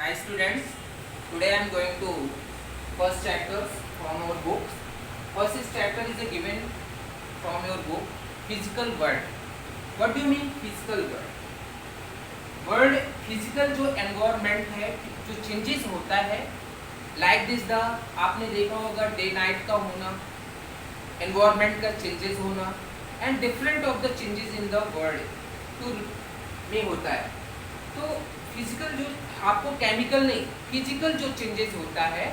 Hi students, today I am going to first chapter from our book. First chapter is a given from your book, physical world. What do you mean physical world? World physical जो environment है, जो changes होता है, like this the आपने देखा होगा day night का होना, एनवायरनमेंट का चेंजेस होना and different of the changes in the world to में होता है. तो फिजिकल जो आपको केमिकल नहीं, फिजिकल जो चेंजेस होता है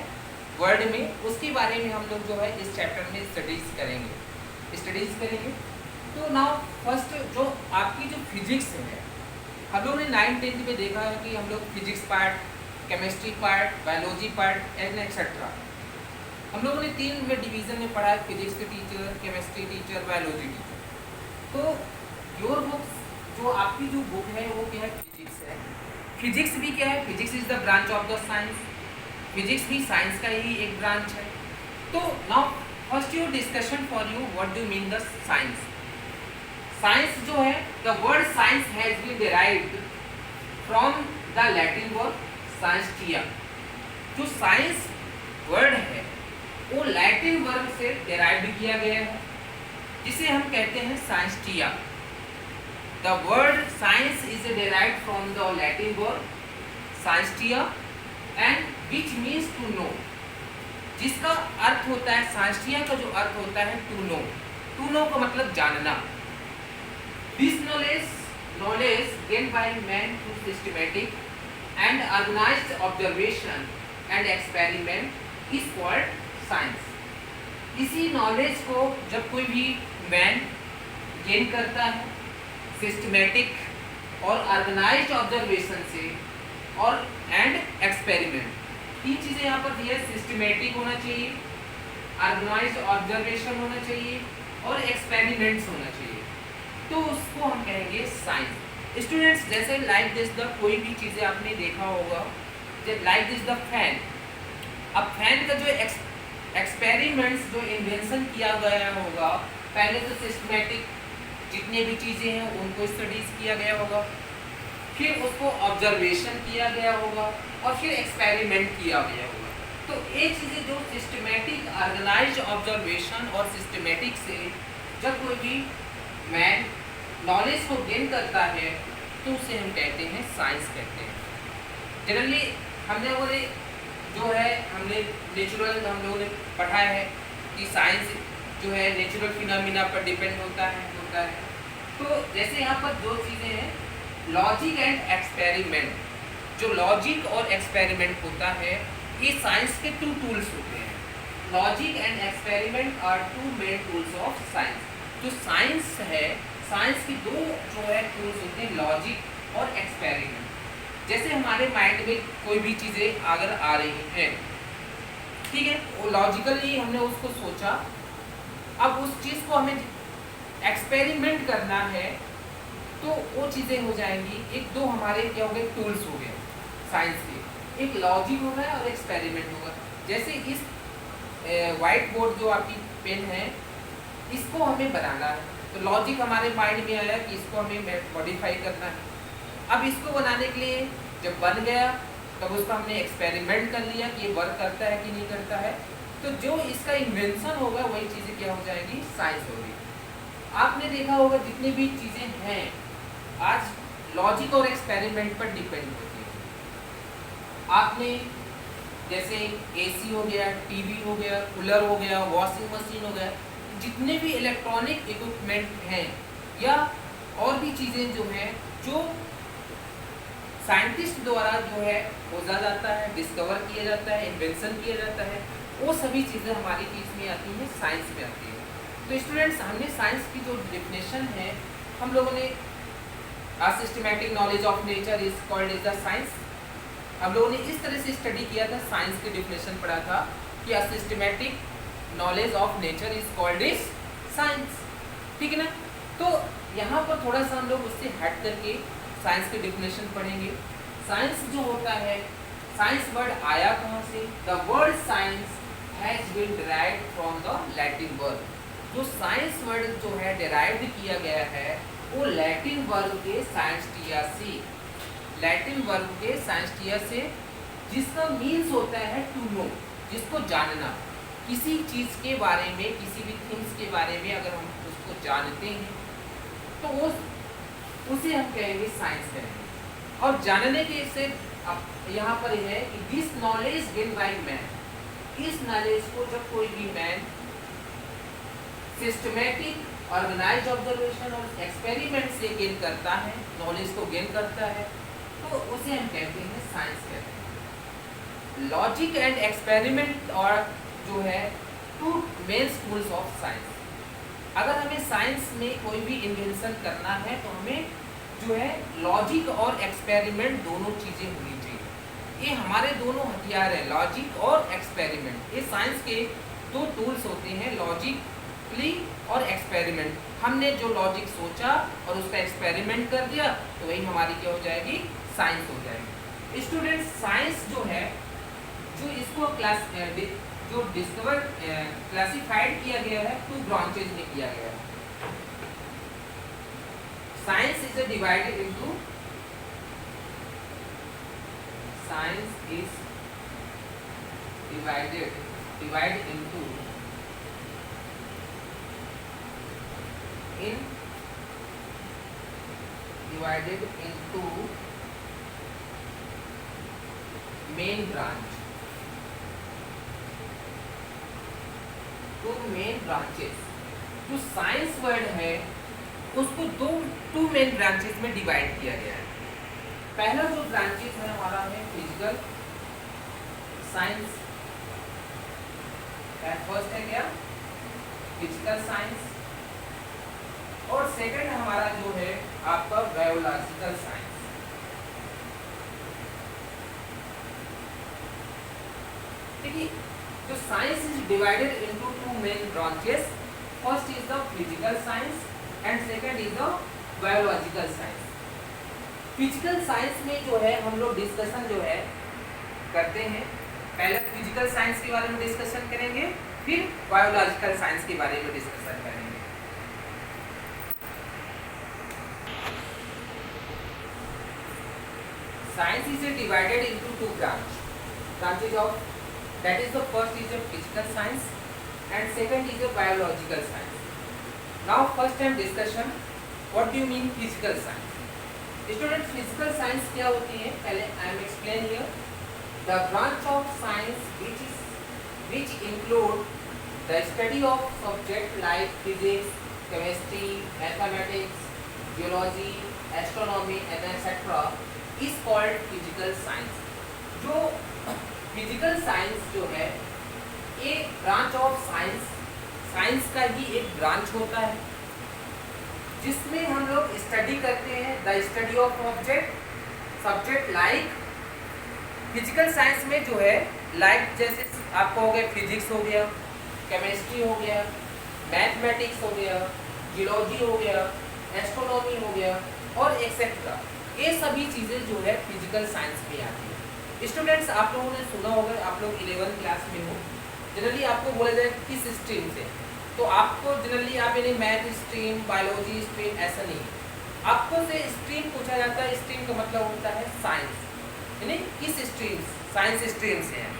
वर्ल्ड में, उसके बारे में हम लोग जो है इस चैप्टर में स्टडीज करेंगे. तो नाउ फर्स्ट जो आपकी जो फिजिक्स है, हम लोगों ने 9th-10th में देखा है कि हम लोग physics part, chemistry part, biology part and etcetera हम लोगों ने 3 में डिवीज़न में पढ़ा है, फिजिक्स के teacher, chemistry teacher, biology teacher. तो योर बुक्स जो आपकी जो बुक है वो क्या है, फिजिक्स है. फिजिक्स भी क्या है, physics is the branch of the science. Physics भी साइंस का ही एक ब्रांच है. तो now first your discussion for you, what do mean the science. Science जो है, the word science has been derived from the Latin word scientia. जो science word है वो लैटिन वर्ड से डिराइव्ड किया गया है, जिसे हम कहते हैं scientia. The word science is derived from the Latin word scientia and which means to know, जिसका अर्थ होता है, साइंटिया का जो अर्थ होता है टू नो. टू नो का मतलब जानना. This knowledge gained by man through systematic and organized observation and experiment is called science. इसी नॉलेज को जब कोई भी मैन गेन करता है सिस्टमेटिक और ऑर्गेनाइज्ड ऑब्जर्वेशन से और एंड एक्सपेरिमेंट, 3 चीज़ें यहाँ पर दी है. सिस्टमेटिक होना चाहिए, ऑर्गेनाइज्ड ऑब्जर्वेशन होना चाहिए और एक्सपेरिमेंट्स होना चाहिए. तो उसको हम कहेंगे साइंस. स्टूडेंट्स, जैसे लाइक दिस द कोई भी चीज़ें आपने देखा होगा, जब लाइक दिस द फैन. अब फैन का जो एक्सपेरिमेंट्स जो इन्वेंशन किया गया होगा, पहले तो सिस्टमेटिक जितने भी चीज़ें हैं उनको स्टडीज किया गया होगा, फिर उसको ऑब्जर्वेशन किया गया होगा और फिर एक्सपेरिमेंट किया गया होगा. तो ये चीज़ें जो सिस्टमेटिक ऑर्गेनाइज्ड ऑब्जर्वेशन और सिस्टमेटिक से जब कोई भी मैन नॉलेज को गेन करता है तो उसे हम कहते हैं साइंस कहते हैं. जनरली हम लोगों ने जो है हमने नेचुरल हम लोगों ने पढ़ा है कि साइंस जो है नेचुरल फिनोमिना पर डिपेंड होता है. तो जैसे यहाँ पर दो चीज़ें हैं, लॉजिक एंड एक्सपेरिमेंट. जो लॉजिक और एक्सपेरिमेंट होता है ये साइंस के 2 टूल्स होते हैं. Logic and experiment are 2 main tools of science. जो साइंस है, साइंस की 2 जो है टूल्स होते हैं, लॉजिक और एक्सपेरिमेंट. जैसे हमारे माइंड में कोई भी चीज़ें अगर आ रही हैं, ठीक है, वो लॉजिकली हमने उसको सोचा, अब उस चीज़ को हमें एक्सपेरिमेंट करना है तो वो चीज़ें हो जाएंगी. 1-2 हमारे क्या हो गए, टूल्स हो गए साइंस के. एक लॉजिक होगा और एक्सपेरिमेंट होगा. जैसे इस वाइट बोर्ड जो आपकी पेन है, इसको हमें बनाना है, तो लॉजिक हमारे माइंड में आया कि इसको हमें मॉडिफाई करना है. अब इसको बनाने के लिए जब बन गया तब उसका हमने एक्सपेरिमेंट कर लिया कि ये वर्क करता है कि नहीं करता है. तो जो इसका इन्वेंशन होगा वही चीज़ें क्या हो जाएगी, साइंस होगी. आपने देखा होगा जितनी भी चीज़ें हैं आज लॉजिक और एक्सपेरिमेंट पर डिपेंड होती है. आपने जैसे एसी हो गया, टीवी हो गया, कूलर हो गया, वॉशिंग मशीन हो गया, जितने भी इलेक्ट्रॉनिक इक्विपमेंट हैं या और भी चीज़ें जो हैं जो साइंटिस्ट द्वारा जो है खोजा जाता है, डिस्कवर किया जाता है, इन्वेंशन किया जाता है, वो सभी चीज़ें हमारी चीज़ में आती हैं, साइंस में आती है. तो स्टूडेंट्स, हमने साइंस की जो डिफिनेशन है, हम लोगों ने systematic knowledge of nature is called is the science. हम लोगों ने इस तरह से स्टडी किया था, साइंस की डिफिनेशन पढ़ा था कि systematic knowledge of nature is called is science. ठीक है ना. तो यहाँ पर थोड़ा सा हम लोग उससे हट करके साइंस की डिफिनेशन पढ़ेंगे. साइंस जो होता है, साइंस वर्ड आया कहाँ से, the word science has been derived from the Latin word. जो साइंस वर्ड जो है डिराइव्ड किया गया है वो लैटिन वर्ग के साइंटिया से, लैटिन वर्ग के साइंटिया से जिसका मीन्स होता है टू नो, जिसको जानना, किसी चीज़ के बारे में, किसी भी थिंग्स के बारे में अगर हम उसको जानते हैं तो उसे हम कहेंगे साइंस कहेंगे। और जानने के से यहाँ पर है कि this knowledge gain by man, इस नॉलेज को जब कोई भी मैन सिस्टमेटिक ऑर्गेनाइज ऑब्जर्वेशन और एक्सपेरिमेंट से गेन करता है, नॉलेज को गेन करता है, तो उसे हम कहते हैं साइंस कहते हैं। लॉजिक एंड एक्सपेरिमेंट और जो है two main schools of science. अगर हमें साइंस में कोई भी इन्वेंशन करना है तो हमें जो है लॉजिक और एक्सपेरिमेंट दोनों चीज़ें होनी चाहिए। ये हमारे दोनों हथियार हैं, लॉजिक और एक्सपेरिमेंट। ये साइंस के दो टूल्स होते हैं, लॉजिकली और एक्सपेरिमेंट। हमने जो लॉजिक सोचा और उसका एक्सपेरिमेंट कर दिया तो वही हमारी क्या हो जाएगी, साइंस हो जाएगी। स्टूडेंट साइंस जो है, जो इसको जो डिस्कवर क्लासिफाइड किया गया है टू ब्रांचेज में किया गया है। Science is divided into, science is divided into main branch, two main branches. जो साइंस वर्ड है उसको टू मेन ब्रांचेस में डिवाइड किया गया है। पहला जो ब्रांचेस है हमारा है फिजिकल साइंस, फर्स्ट है क्या, फिजिकल साइंस, और सेकंड हमारा जो है आपका बायोलॉजिकल साइंस। देखिए, जो science is divided into two main branches, first is the physical science and second is the biological science. Physical science में जो है हम लोग डिस्कशन जो है करते हैं, पहले फिजिकल साइंस के बारे में डिस्कशन करेंगे, फिर बायोलॉजिकल साइंस के बारे में डिस्कशन करेंगे। Science is divided into two branches of, that is the first is a physical science and second is a biological science. Now first time discussion, what do you mean physical science? Students, physical science क्या होती है, पहले I am explain here. The branch of science which include the study of subject like physics, chemistry, mathematics, geology, astronomy and etc. is called physical science. जो physical science जो है एक branch of science का ही एक branch होता है, जिसमें हम लोग स्टडी करते हैं the study of subject like. Physical science में जो है लाइक जैसे आपको हो गया फिजिक्स हो गया, केमिस्ट्री हो गया, मैथमेटिक्स हो गया, जियोलॉजी हो गया, एस्ट्रोनॉमी हो गया और एक्सेट्रा, ये सभी चीज़ें जो है फिजिकल साइंस में आती है। स्टूडेंट्स, आप लोगों ने सुना होगा, आप लोग 11th क्लास में हो, जनरली आपको बोला जाए किस स्ट्रीम से, तो आपको जनरली आप यानी मैथ स्ट्रीम, बायोलॉजी स्ट्रीम, ऐसा नहीं है। आपको से स्ट्रीम पूछा जाता है, स्ट्रीम का मतलब होता है साइंस, यानी किस स्ट्रीम, साइंस स्ट्रीम से है,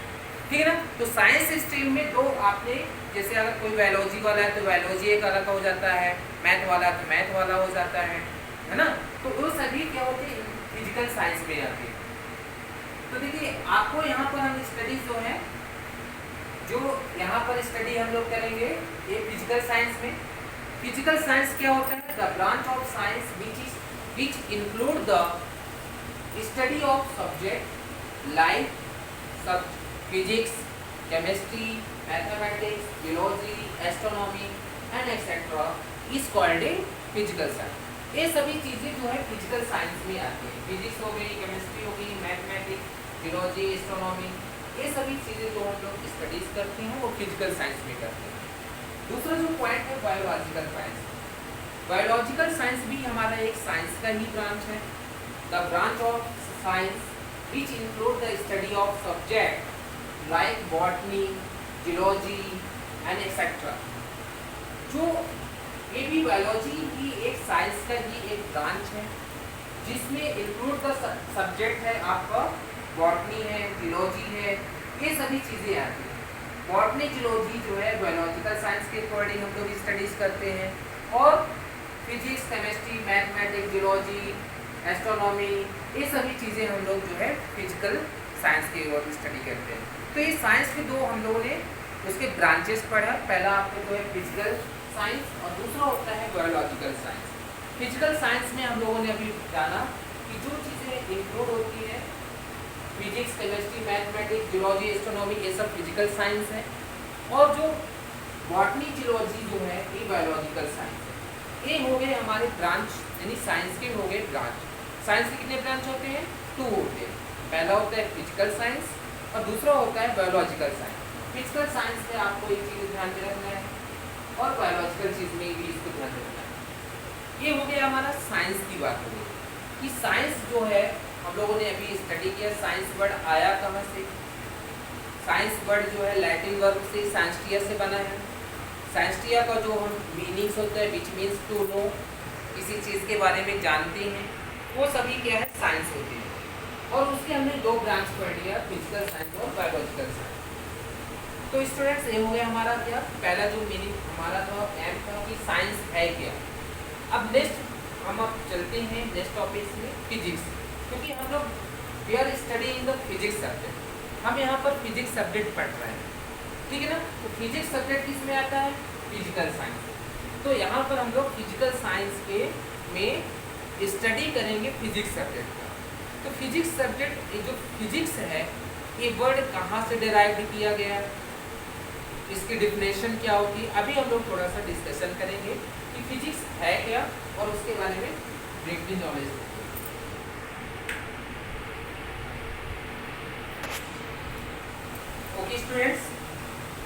ठीक है ना। तो साइंस स्ट्रीम में दो आपने, जैसे अगर कोई बायोलॉजी वाला है तो बायोलॉजी एक अलग हो जाता है, मैथ वाला तो मैथ वाला हो जाता है ना। तो वो सभी क्या होते हैं, फिजिकल साइंस में आते हैं। तो देखिए, आपको यहाँ पर हम स्टडीज जो है, जो यहाँ पर स्टडी हम लोग करेंगे ये फिजिकल साइंस में। फिजिकल साइंस क्या होता है, the branch of science which include the study of subject like physics, chemistry, mathematics, geology, astronomy and etcetera is called a physical science. ये सभी चीज़ें जो है फिजिकल साइंस में आती है। फिजिक्स हो गई, केमिस्ट्री हो गई, मैथमेटिक्स, जियोलॉजी, एस्ट्रोनॉमी, ये सभी चीज़ें जो हम लोग स्टडीज करते हैं वो फिजिकल साइंस में करते हैं। दूसरा जो पॉइंट है बायोलॉजिकल साइंस। बायोलॉजिकल साइंस भी हमारा एक साइंस का ही ब्रांच है। The branch of science which include the study of subject like botany, geology and etcetera. जो ये भी बायोलॉजी की एक साइंस का ही एक ब्रांच है, जिसमें इंक्लूड द सब्जेक्ट है आपका बॉटनी है, जूलॉजी है, ये सभी चीज़ें आती हैं। बॉटनी जूलॉजी जो है बायोलॉजिकल साइंस के अकॉर्डिंग हम लोग स्टडीज़ करते हैं, और physics, chemistry, mathematics, zoology, astronomy, ये सभी चीज़ें हम लोग जो है फिजिकल साइंस के और स्टडी करते हैं। तो ये साइंस के दो हम लोगों ने उसके ब्रांचेस पढ़ा। पहला आपको जो है फिजिकल साइंस और दूसरा होता है बायोलॉजिकल साइंस। फिजिकल साइंस में हम लोगों ने अभी जाना कि जो चीज़ें इंक्लूड होती हैं, physics, chemistry, mathematics, zoology, astronomy, ये सब फिजिकल साइंस है, और जो बॉटनी जूलॉजी जो है ये बायोलॉजिकल साइंस है। ये हो गए हमारे ब्रांच, यानी साइंस के हो गए ब्रांच। साइंस के कितने ब्रांच होते हैं? 2 होते हैं। पहला होता है फिजिकल साइंस और दूसरा होता है बायोलॉजिकल साइंस। फिजिकल साइंस में आपको एक चीज़ ध्यान में रखना है, और बायोलॉजिकल चीज़ में भी इसको ध्यान रखना है। ये हो गया हमारा साइंस की बात हो गई कि साइंस जो है हम लोगों ने अभी स्टडी किया। साइंस वर्ड आया कहाँ से? साइंस वर्ड जो है लैटिन वर्ब से साइंसटिया से बना है। साइंसटिया का जो हम मीनिंग्स होता है, विच मीन्स टू नो, किसी चीज़ के बारे में जानते हैं, वो सभी क्या है? साइंस होती है। और उसके हमने 2 ब्रांच पढ़ लिया, फिजिकल साइंस और बायोलॉजिकल साइंस। तो स्टूडेंट्स ये हो गया हमारा क्या? पहला जो मीनिंग हमारा था, एम था कि साइंस है क्या। अब नेक्स्ट हम अब चलते हैं नेक्स्ट टॉपिक में, फिजिक्स, क्योंकि हम लोग we are studying the physics subject. हम यहाँ पर फिजिक्स सब्जेक्ट पढ़ रहे हैं, ठीक है ना। तो फिजिक्स सब्जेक्ट किस में आता है? Physical science. तो यहाँ पर हम लोग फिजिकल साइंस के में स्टडी करेंगे फिजिक्स सब्जेक्ट का। तो फिजिक्स सब्जेक्ट, ये जो फिजिक्स है, ये वर्ड कहाँ से डिराइव किया गया है, इसकी डिफिनेशन क्या होती है, अभी हम लोग थोड़ा सा डिस्कशन करेंगे कि फिजिक्स है क्या, और उसके बारे में ब्रीफली नॉलेज देंगे। ओके स्टूडेंट्स,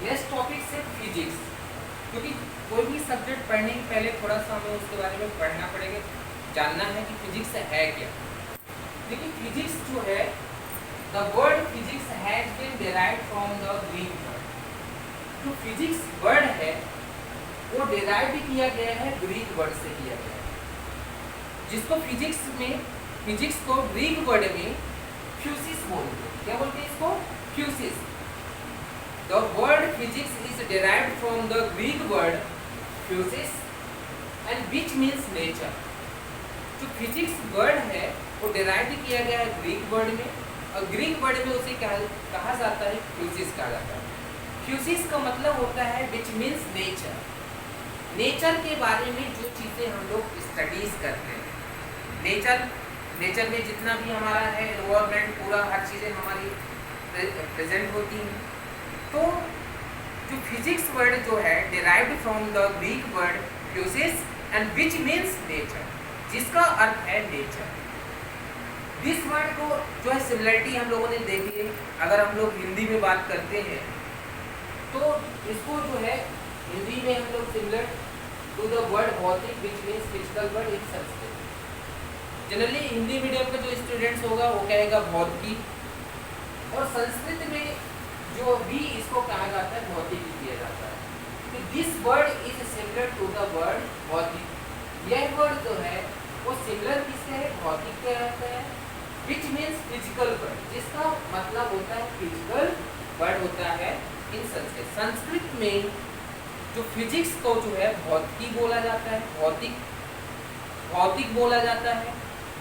नेक्स्ट टॉपिक से फिजिक्स, क्योंकि कोई भी सब्जेक्ट पढ़ने के पहले थोड़ा सा हमें उसके बारे में पढ़ना पड़ेगा, जानना है कि फिजिक्स है क्या। देखिए फिजिक्स जो है, the word physics has been derived from the Greek word. जो फिजिक्स वर्ड है वो डिराइव किया गया है ग्रीक वर्ड से किया गया है, जिसको फिजिक्स में, फिजिक्स को ग्रीक वर्ड में फ्यूसिस बोलते हैं। क्या बोलते हैं इसको? Physis. The word physics is derived from the Greek word physis and which means nature. जो फिजिक्स वर्ड है वो डिराइव किया गया है ग्रीक वर्ड में, और ग्रीक वर्ड में उसे कहा जाता है फ्यूसिस कहा जाता है। फ्यूसिस का मतलब होता है विच मीन्स नेचर। नेचर के बारे में जो चीज़ें हम लोग स्टडीज करते हैं, नेचर में जितना भी हमारा है एनवायरनमेंट, पूरा हर चीज़ें हमारी प्रेजेंट होती हैं। तो जो फिजिक्स वर्ड जो है derived from the Greek word physis and which means nature, जिसका अर्थ है नेचर। दिस वर्ड को जो है सिमिलरिटी हम लोगों ने देखी है। अगर हम लोग हिंदी में बात करते हैं तो इसको जो है हिंदी में हम लोग सिमिलर टू द वर्ड भौतिक which means physical word in Sanskrit. Generally Hindi medium का जो स्टूडेंट्स होगा वो कहेगा भौतिकी, और संस्कृत में जो भी इसको कहा जाता है भौतिक किया जाता है। तो this word is similar to the word भौतिक। यह वर्ड जो है वो सिमिलर किससे है? भौतिक के रहता है। विच मीन्स फिजिकल वर्ड, जिसका मतलब होता है फिजिकल वर्ड होता है इन संस्कृत। संस्कृत में जो फिजिक्स को जो है भौतिकी बोला जाता है, भौतिक बोला जाता है,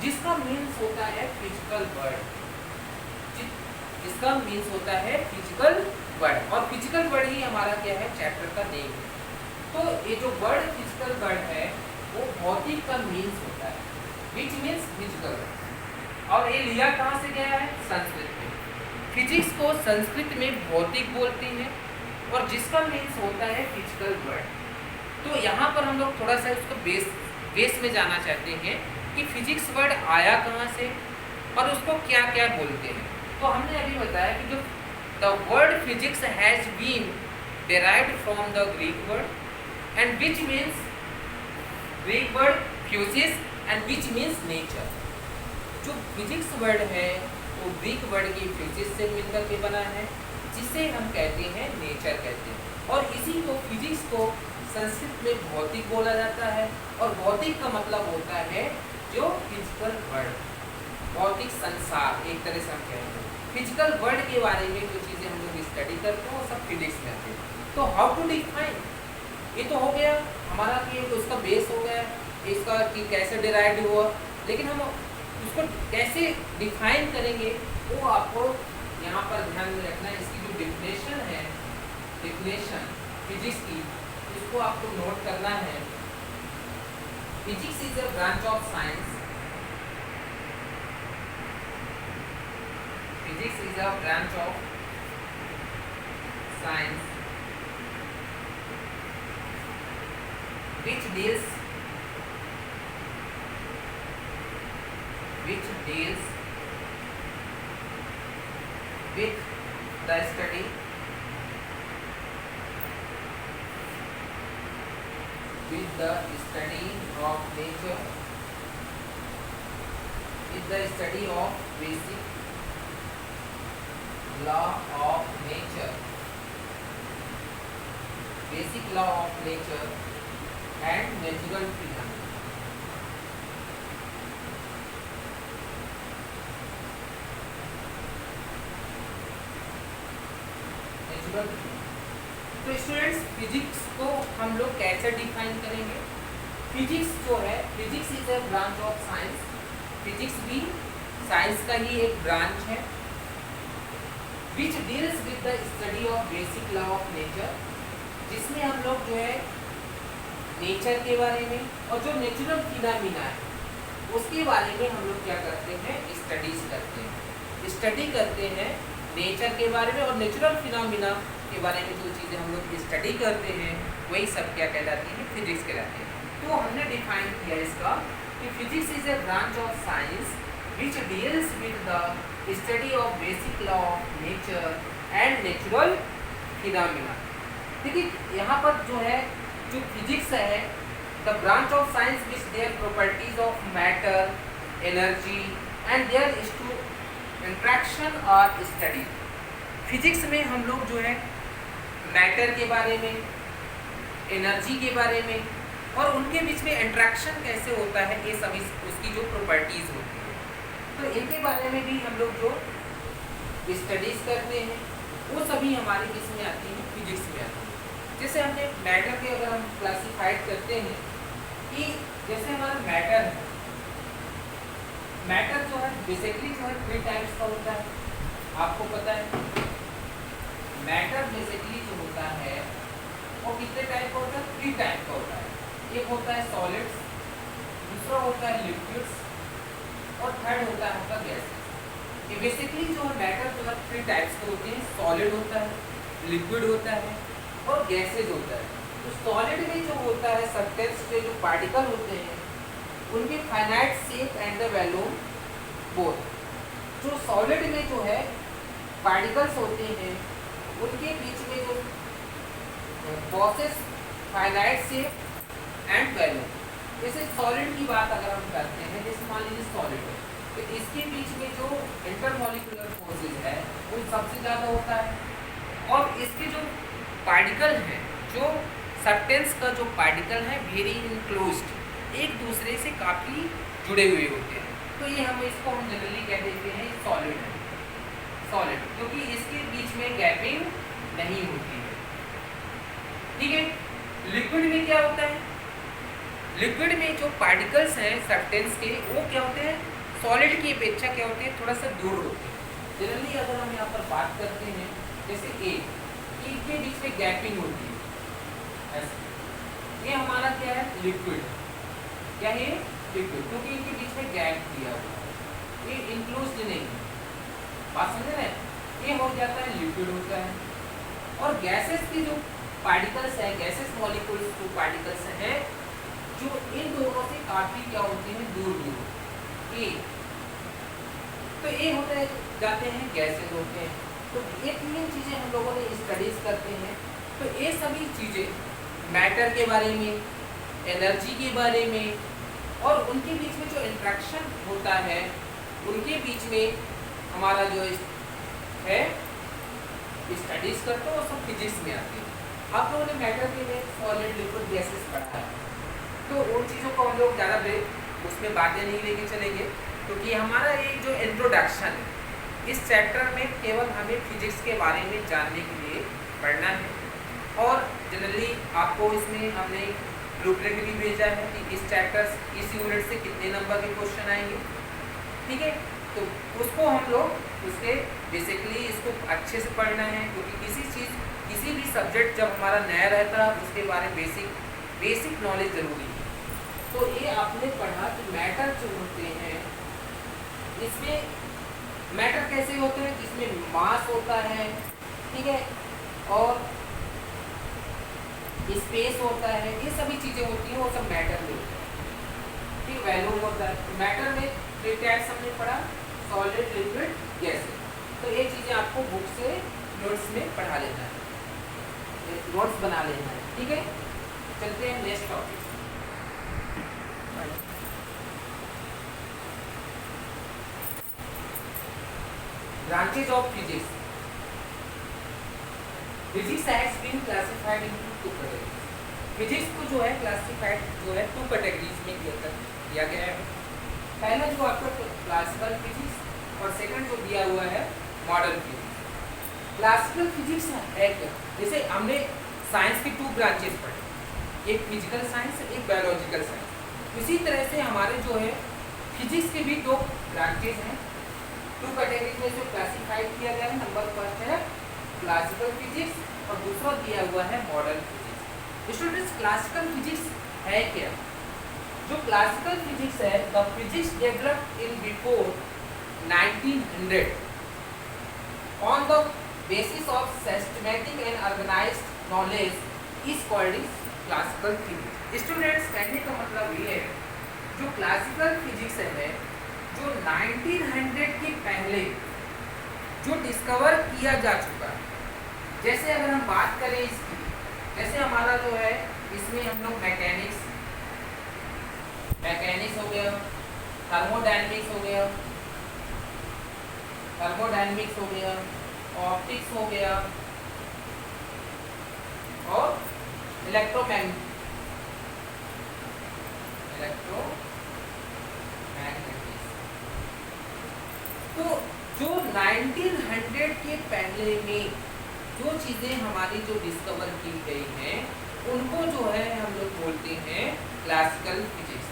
जिसका मीन्स होता है फिजिकल वर्ड, जिसका मीन्स होता है फिजिकल वर्ड। और फिजिकल वर्ड ही हमारा क्या है? चैप्टर का नेम है। तो ये जो वर्ड फिजिकल वर्ड है वो भौतिक का मीन्स होता है, विच मीन्स फिजिकल। और ये लिया कहाँ से गया है? संस्कृत में। फिजिक्स को संस्कृत में भौतिक बोलते हैं, और जिसका मीन्स होता है फिजिकल वर्ड। तो यहाँ पर हम लोग थोड़ा सा उसको बेस में जाना चाहते हैं कि फिजिक्स वर्ड आया कहाँ से और उसको क्या क्या बोलते हैं। तो हमने अभी बताया कि जो the word physics has been derived from the Greek word and which means Greek word physis and which means nature. जो फिजिक्स वर्ड है वो ग्रीक वर्ड की फ्यूसिस से मिलकर के बना है, जिसे हम कहते हैं नेचर कहते हैं। और इसी को फिजिक्स को संस्कृत में भौतिक बोला जाता है, और भौतिक का मतलब होता है जो फिजिकल वर्ल्ड, भौतिक संसार, एक तरह से हम कहेंगे। फिजिकल वर्ल्ड के बारे में जो चीज़ें हम लोग स्टडी करते हैं वो सब फिजिक्स में आते हैं। तो हाउ टू डिफाइन, ये तो हो गया हमारा कि उसका बेस हो गया इसका कि कैसे डिराइव्ड हुआ, लेकिन हम उसको कैसे डिफाइन करेंगे वो आपको यहाँ पर ध्यान में रखना है। इसकी जो डिफिनेशन है, डिफिनेशन फिजिक्स की, इसको आपको नोट करना है। Physics is a branch of science, physics is a branch of science which deals with the study of nature, with the study of basic law of nature, basic law of nature and natural phenomena। तो students physics को हम लोग कैसे define करेंगे? Physics जो है, physics is a branch of science, physics भी science का ही एक ब्रांच है। विच deals with the study of basic law of nature, जिसमें हम लोग जो है नेचर के बारे में और जो नेचुरल फिनोमेना है उसके बारे में हम लोग क्या करते हैं, स्टडीज करते हैं, स्टडी करते हैं नेचर के बारे में और नेचुरल फिनोमेना के बारे में जो चीज़ें हम लोग स्टडी करते हैं वही सब क्या कहलाती है, फिजिक्स कहलाती है। तो हमने डिफाइन किया इसका कि physics is a branch of science which deals with the study of basic law of nature and natural phenomena. देखिए यहाँ पर जो है जो फिजिक्स है, the branch of science which their properties of matter, energy and their interaction are study. Physics में हम लोग जो है मैटर के बारे में, एनर्जी के बारे में और उनके बीच में इंट्रैक्शन कैसे होता है ये सभी उसकी जो प्रॉपर्टीज होती है, तो इनके बारे में भी हम लोग जो स्टडीज करते हैं वो सभी हमारे किस में आती हैं, फिजिक्स में आती है। जैसे हमने मैटर के अगर हम क्लासिफाइड करते हैं कि जैसे हमारा मैटर है, मैटर जो है बेसिकली जो है 3 टाइप्स का होता है, आपको पता है। मैटर बेसिकली जो होता है वो कितने टाइप का होता है, 3 टाइप का होता है। एक होता है सॉलिड्स, दूसरा होता है लिक्विड्स और थर्ड होता है आपका गैसेस। ये बेसिकली जो है मैटर जो है 3 टाइप्स के होते हैं, सॉलिड होता है, लिक्विड होता है और गैसेज होता है। तो सॉलिड में जो होता है सब्सटेंस के जो पार्टिकल होते हैं उनके finite shape and the volume both. जो सॉलिड में जो है पार्टिकल्स होते हैं उनके बीच में जो process finite shape and volume. जैसे सॉलिड की बात अगर हम करते हैं, जैसे मान लीजिए सॉलिड है तो इसके बीच में जो इंटरमॉलिक्यूलर फोर्सेज है वो सबसे ज़्यादा होता है और इसके जो पार्टिकल हैं, जो सब्सटेंस का जो पार्टिकल है वेरी इनक्लोज्ड, एक दूसरे से काफ़ी जुड़े हुए होते हैं। तो ये हम इसको हम जनरली कह देते हैं सॉलिड है, सॉलिड, क्योंकि इसके बीच में गैपिंग नहीं होती है। ठीक है। लिक्विड में क्या होता है, लिक्विड में जो पार्टिकल्स हैं सब्सटेंस के वो क्या होते हैं, सॉलिड की अपेक्षा क्या होते हैं, थोड़ा सा दूर होते हैं। जनरली अगर हम यहाँ पर बात करते हैं जैसे ए के बीच में गैपिंग होती है ऐसे, ये हमारा क्या है, लिक्विड। क्या है, लिक्विड, क्योंकि इनके बीच में गैप दिया हुआ है, ये इंक्लोज्ड नहीं है। बात समझ रहे हैं, ये हो जाता है लिक्विड होता है। और गैसेस की जो पार्टिकल्स है, गैसेस मॉलिक्यूल्स जो पार्टिकल्स हैं जो इन दोनों से काफी क्या होते हैं, दूर दूर ए, तो ये होते हैं जाते हैं गैसेस होते हैं। तो ये 3 चीजें हम लोगों ने स्टडीज करते हैं। तो ये सभी चीजें मैटर के बारे में, एनर्जी के बारे में और उनके बीच में जो इंट्रैक्शन होता है उनके बीच में हमारा जो है स्टडीज करते हैं वो सब फिजिक्स में आती है। आप लोगों ने मैटर के में सॉलिड, लिक्विड, गैसेस पढ़ा है, तो उन चीज़ों को हम लोग ज़्यादा उसमें बातें नहीं लेके चलेंगे, क्योंकि हमारा ये जो इंट्रोडक्शन है इस चैप्टर में केवल हमें फिजिक्स के बारे में जानने के लिए पढ़ना है, और जनरली आपको इसमें हमने ब्लूप्रिंट भी भेजा है कि इस चैप्टर इस यूनिट से कितने नंबर के क्वेश्चन आएंगे, ठीक है। तो उसको हम लोग उसके बेसिकली इसको अच्छे से पढ़ना है, क्योंकि किसी भी सब्जेक्ट जब हमारा नया रहता है उसके बारे में बेसिक नॉलेज जरूरी है। तो ये आपने पढ़ा कि मैटर जो होते हैं, इसमें मैटर कैसे होते हैं, इसमें मास होता है, ठीक है, और स्पेस होता है, ये सभी चीजें होती हैं, वो सब मैटर में होता है, ठीक, वैल्यूम होता है। मैटर में थ्री टाइप्स हमने पढ़ा, सॉलिड, लिक्विड, गैसेस। तो ये चीजें आपको बुक से नोट्स में पढ़ा लेना है, नोट्स बना लेना है, ठीक है। चलते हैं next topic. Branches of physics. Physics has been classified into two categories. Physics को जो है क्लासिफाइड जो है टू कैटेगरीज में किया गया है। पहला जो आपका क्लासिकल फिजिक्स और सेकंड जो दिया हुआ है मॉडर्न फिजिक्स। क्लासिकल फिजिक्स है क्या? जैसे हमने साइंस की टू ब्रांचेस पढ़े, एक फिजिकल साइंस, एक बायोलॉजिकल साइंस। इसी तरह से हमारे जो है फिजिक्स के भी दो ब्रांचेस हैं, टू कैटेगरीज में जो क्लासिफाइड किया गया है। नंबर फर्स्ट है क्लासिकल फिजिक्स और दूसरा दिया हुआ है modern physics. Students, classical physics है क्या? जो क्लासिकल फिजिक्स है, the physics developed in before 1900 on the basis of systematic and organised knowledge is called is classical physics. Students, कहने का मतलब ये है जो क्लासिकल फिजिक्स है, जो 1900 के पहले जो डिस्कवर किया जा चुका है। जैसे अगर हम बात करें इसकी, जैसे हमारा जो है इसमें हम लोग मैकेनिक्स हो गया, थर्मोडायनेमिक्स हो गया, ऑप्टिक्स हो गया और इलेक्ट्रोमैग्नेटिक्स। तो जो 1900 के पहले में जो चीज़ें हमारी जो डिस्कवर की गई हैं, उनको जो है हम लोग बोलते हैं क्लासिकल फिजिक्स,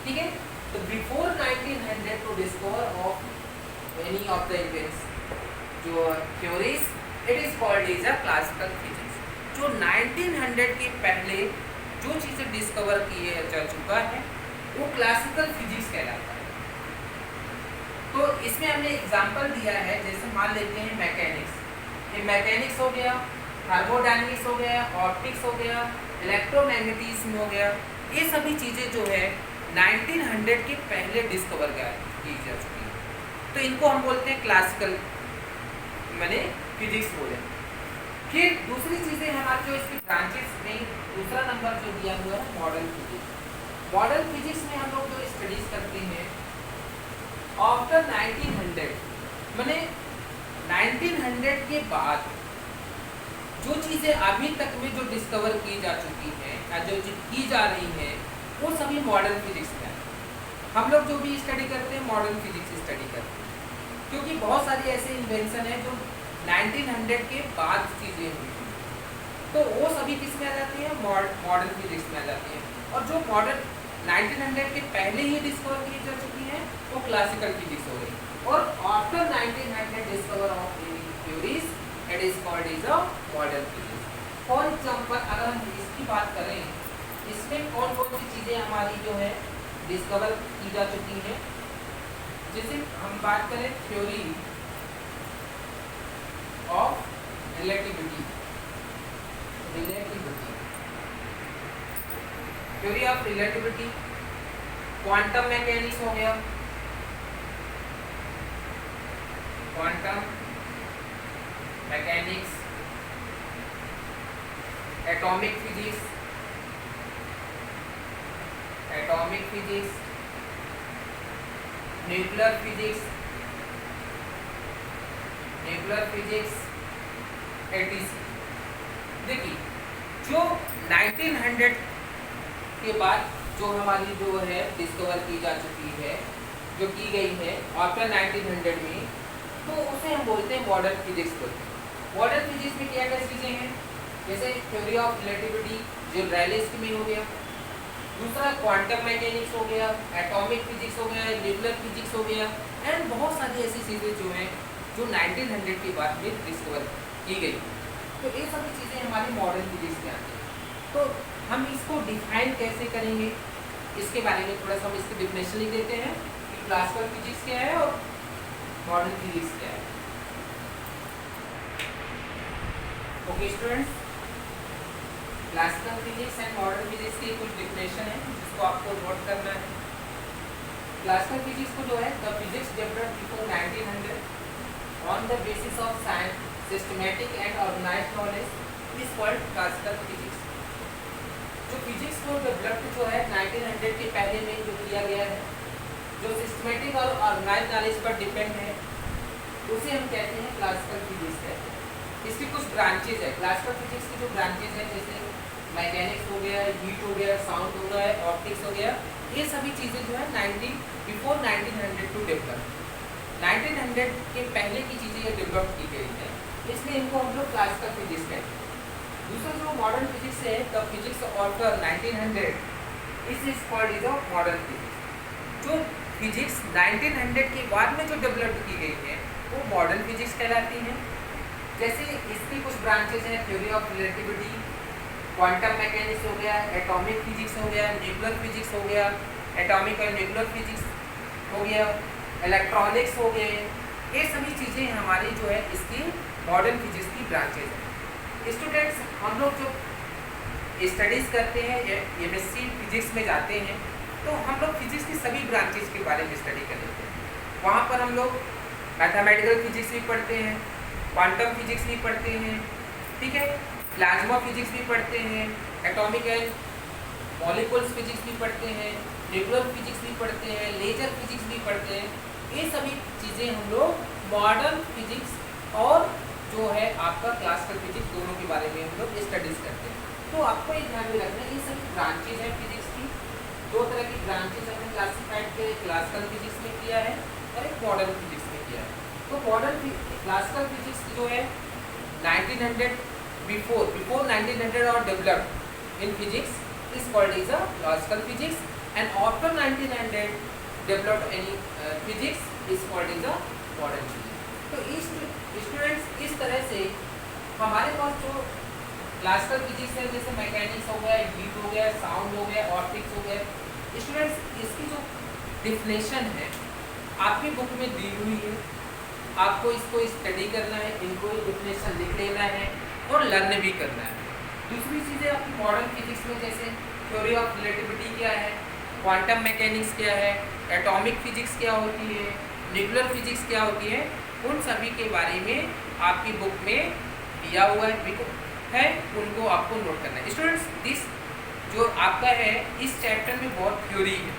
ठीक है। तो before 1900 to discover of any of the events जो theories, it is called is a classical physics. जो 1900 के पहले जो चीज़ें डिस्कवर किया जा चुका है वो क्लासिकल फिजिक्स कहलाता है। तो इसमें हमने एग्जांपल दिया है, जैसे मान लेते हैं मैकेनिक्स, ये मैकेनिक्स हो गया, थर्मोडायनेमिक्स हो गया, ऑप्टिक्स हो गया, इलेक्ट्रोमैग्नेटिज्म हो गया। ये सभी चीज़ें जो है 1900 के पहले डिस्कवर की जा चुकी है, तो इनको हम बोलते हैं क्लासिकल मैंने फिजिक्स बोले। फिर दूसरी चीज़ें हमारे जो इसकी ब्रांचेस में दूसरा नंबर जो दिया हुआ है मॉडर्न फिजिक्स। मॉडर्न फिजिक्स में हम लोग जो स्टडीज करते हैं आफ्टर 1900, मैंने 1900 के बाद जो चीज़ें अभी तक में जो डिस्कवर की जा चुकी हैं या जो की जा रही हैं, वो सभी मॉडर्न फिजिक्स में है। हम लोग जो भी स्टडी करते हैं मॉडर्न फिजिक्स स्टडी करते हैं, क्योंकि बहुत सारी ऐसे इन्वेंशन है जो 1900 के बाद चीज़ें हुई हैं, तो वो सभी किस में आ जाती हैं? मॉडर्न फिजिक्स में आ जाती हैं। और जो मॉडर्न 1900 के पहले ही डिस्कवर की जा चुकी हैं वो क्लासिकल फिजिक्स हो गई। और after 1900 discover of theories, it is called is a modern physics. For example, अगर हम इसकी बात करें, इसमें कौन कौन सी चीज़ें हमारी जो है डिस्कवर की जा चुकी हैं। जैसे हम बात करें theory of relativity, theory of relativity, quantum mechanics हो गया, quantum mechanics, atomic physics, nuclear physics, ETC. देखिए, जो 1900 के बाद जो हमारी जो है डिस्कवर की जा चुकी है, जो की गई है आफ्टर 1900 में, तो उसे हम बोलते हैं मॉडर्न फिजिक्स बोलते हैं। मॉडर्न फिजिक्स में क्या क्या चीज़ें हैं, जैसे थ्योरी ऑफ रिलेटिविटी जो रेलेस में हो गया, दूसरा क्वांटम मैकेनिक्स हो गया, एटॉमिक फिजिक्स हो गया, न्यूक्लियर फिजिक्स हो गया, एंड बहुत सारी ऐसी चीज़ें जो हैं जो 1900 के बाद में डिस्कवर की गई। तो ये सभी चीज़ें हमारी मॉडर्न फिजिक्स में आती हैं। तो हम इसको डिफाइन कैसे करेंगे, इसके बारे में थोड़ा सा हम इसकी डिफिनेशन लिख देते हैं कि क्लासिकल फिजिक्स क्या है और मॉडर्न फिजिक्स क्या है। Okay students, classical physics and modern physics की कुछ डिफिनेशन है जिसको आपको नोट करना है। क्लासिकल फिजिक्स को जो है the physics developed before 1900 on the basis of science systematic and organised knowledge is called classical physics. जो फिजिक्स को डेवलप्ड जो है 1900 के पहले में जो किया गया है, जो सिस्टमैटिक और ऑर्गेनाइज्ड नॉलेज पर डिपेंड है, उसे हम कहते हैं क्लासिकल फिजिक्स कहते हैं। इसकी कुछ ब्रांचेज है, क्लासिकल फिजिक्स की जो ब्रांचेज है जैसे मैकेनिक्स हो गया, हीट हो गया, साउंड हो गया, ऑप्टिक्स हो गया, ये सभी चीज़ें जो है बिफोर 1900 टू डेवलप, 1900 के पहले की चीज़ें ये डेवलप की गई है, इसलिए इनको हम लोग क्लासिकल फिजिक्स कहते हैं। दूसरा जो मॉडर्न फिजिक्स है, the physics after 1900 is called is a modern physics. जो फिजिक्स 1900 के बाद में जो डेवलप की गई है वो मॉडर्न फिजिक्स कहलाती है। जैसे इसकी कुछ ब्रांचेज हैं, theory of relativity, quantum mechanics हो गया, एटॉमिक फिजिक्स हो गया, न्यूक्लियर फिजिक्स हो गया, एटॉमिक और न्यूक्लियर फिजिक्स हो गया, इलेक्ट्रॉनिक्स हो गए, ये सभी चीज़ें हमारी जो है इसकी मॉडर्न फिजिक्स की ब्रांचेज हैं। स्टूडेंट्स, हम लोग जो स्टडीज़ करते हैं एमएससी फिजिक्स में जाते हैं तो हम लोग फिजिक्स की सभी ब्रांचेज के बारे में स्टडी कर लेते हैं। वहाँ पर हम लोग मैथमेटिकल फिजिक्स भी पढ़ते हैं, क्वांटम फिजिक्स भी पढ़ते हैं, ठीक है, प्लाज्मा फिजिक्स भी पढ़ते हैं, एटॉमिक एंड मॉलिक्यूल्स फिजिक्स भी पढ़ते हैं, न्यूक्लियर फिजिक्स भी पढ़ते हैं, लेजर फिजिक्स भी पढ़ते हैं। ये सभी चीज़ें हम लोग मॉडर्न फिजिक्स और जो है आपका क्लासिकल फिजिक्स दोनों के बारे में हम लोग स्टडीज़ करते हैं। तो आपको ये ध्यान में रखना है, ये सभी ब्रांचेज हैं फिजिक्स की, दो तरह की ब्रांचेज हमने क्लासिफाइड किए, क्लासिकल फिजिक्स में किया है और एक मॉडर्न फिजिक्स में किया है। तो मॉडर्न क्लासिकल फिजिक्स जो है 1900 बिफोर 1900 और developed in physics is called is a classical physics and after 1900 developed any physics is called is a modern physics. तो इस स्टूडेंट्स इस तरह से हमारे पास जो क्लासिकल फिजिक्स है जैसे मैकेनिक्स हो गया, हीट हो गया, साउंड हो गया, ऑप्टिक्स हो गया, स्टूडेंट्स इसकी जो डिफिनेशन है आपकी बुक में दी हुई है, आपको इसको स्टडी करना है, इनको डिफिनेशन लिख लेना है और लर्न भी करना है। दूसरी चीज़ें आपकी मॉडर्न फिजिक्स में जैसे थ्योरी ऑफ रिलेटिविटी क्या है, क्वांटम मैकेनिक्स क्या है, एटॉमिक फिजिक्स क्या होती है, न्यूक्लियर फिजिक्स क्या होती है, उन सभी के बारे में आपकी बुक में दिया हुआ है, उनको आपको नोट करना है। स्टूडेंट्स, दिस जो आपका है इस चैप्टर में बहुत थ्योरी है,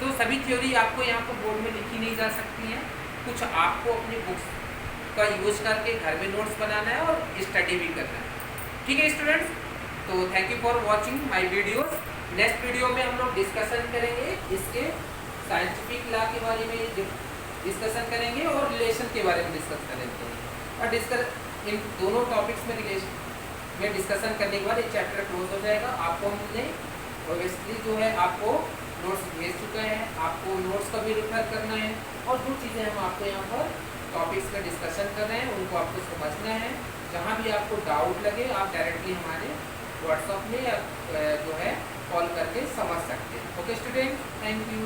तो सभी थ्योरी आपको यहाँ पर बोर्ड में लिखी नहीं जा सकती हैं, कुछ आपको अपनी बुक्स का यूज करके घर में नोट्स बनाना है और स्टडी भी करना है। ठीक है स्टूडेंट्स, तो thank you for watching my videos. Next video में हम लोग डिस्कशन करेंगे इसके साइंटिफिक लॉ के बारे में डिस्कशन करेंगे और रिलेशन के बारे में डिस्कस करेंगे, और इन दोनों टॉपिक्स में डिस्कशन करने के बाद ये चैप्टर क्लोज हो जाएगा। आपको हमने ऑब्वियसली जो है आपको नोट्स भेज चुका है, आपको नोट्स का भी रेफर करना है, और जो चीज़ें हम आपको यहाँ पर टॉपिक्स में डिस्कशन कर रहे हैं उनको आपको समझना है। जहाँ भी आपको डाउट लगे आप डायरेक्टली हमारे व्हाट्सएप में या जो है कॉल करके समझ सकते हैं। Okay student, thank you.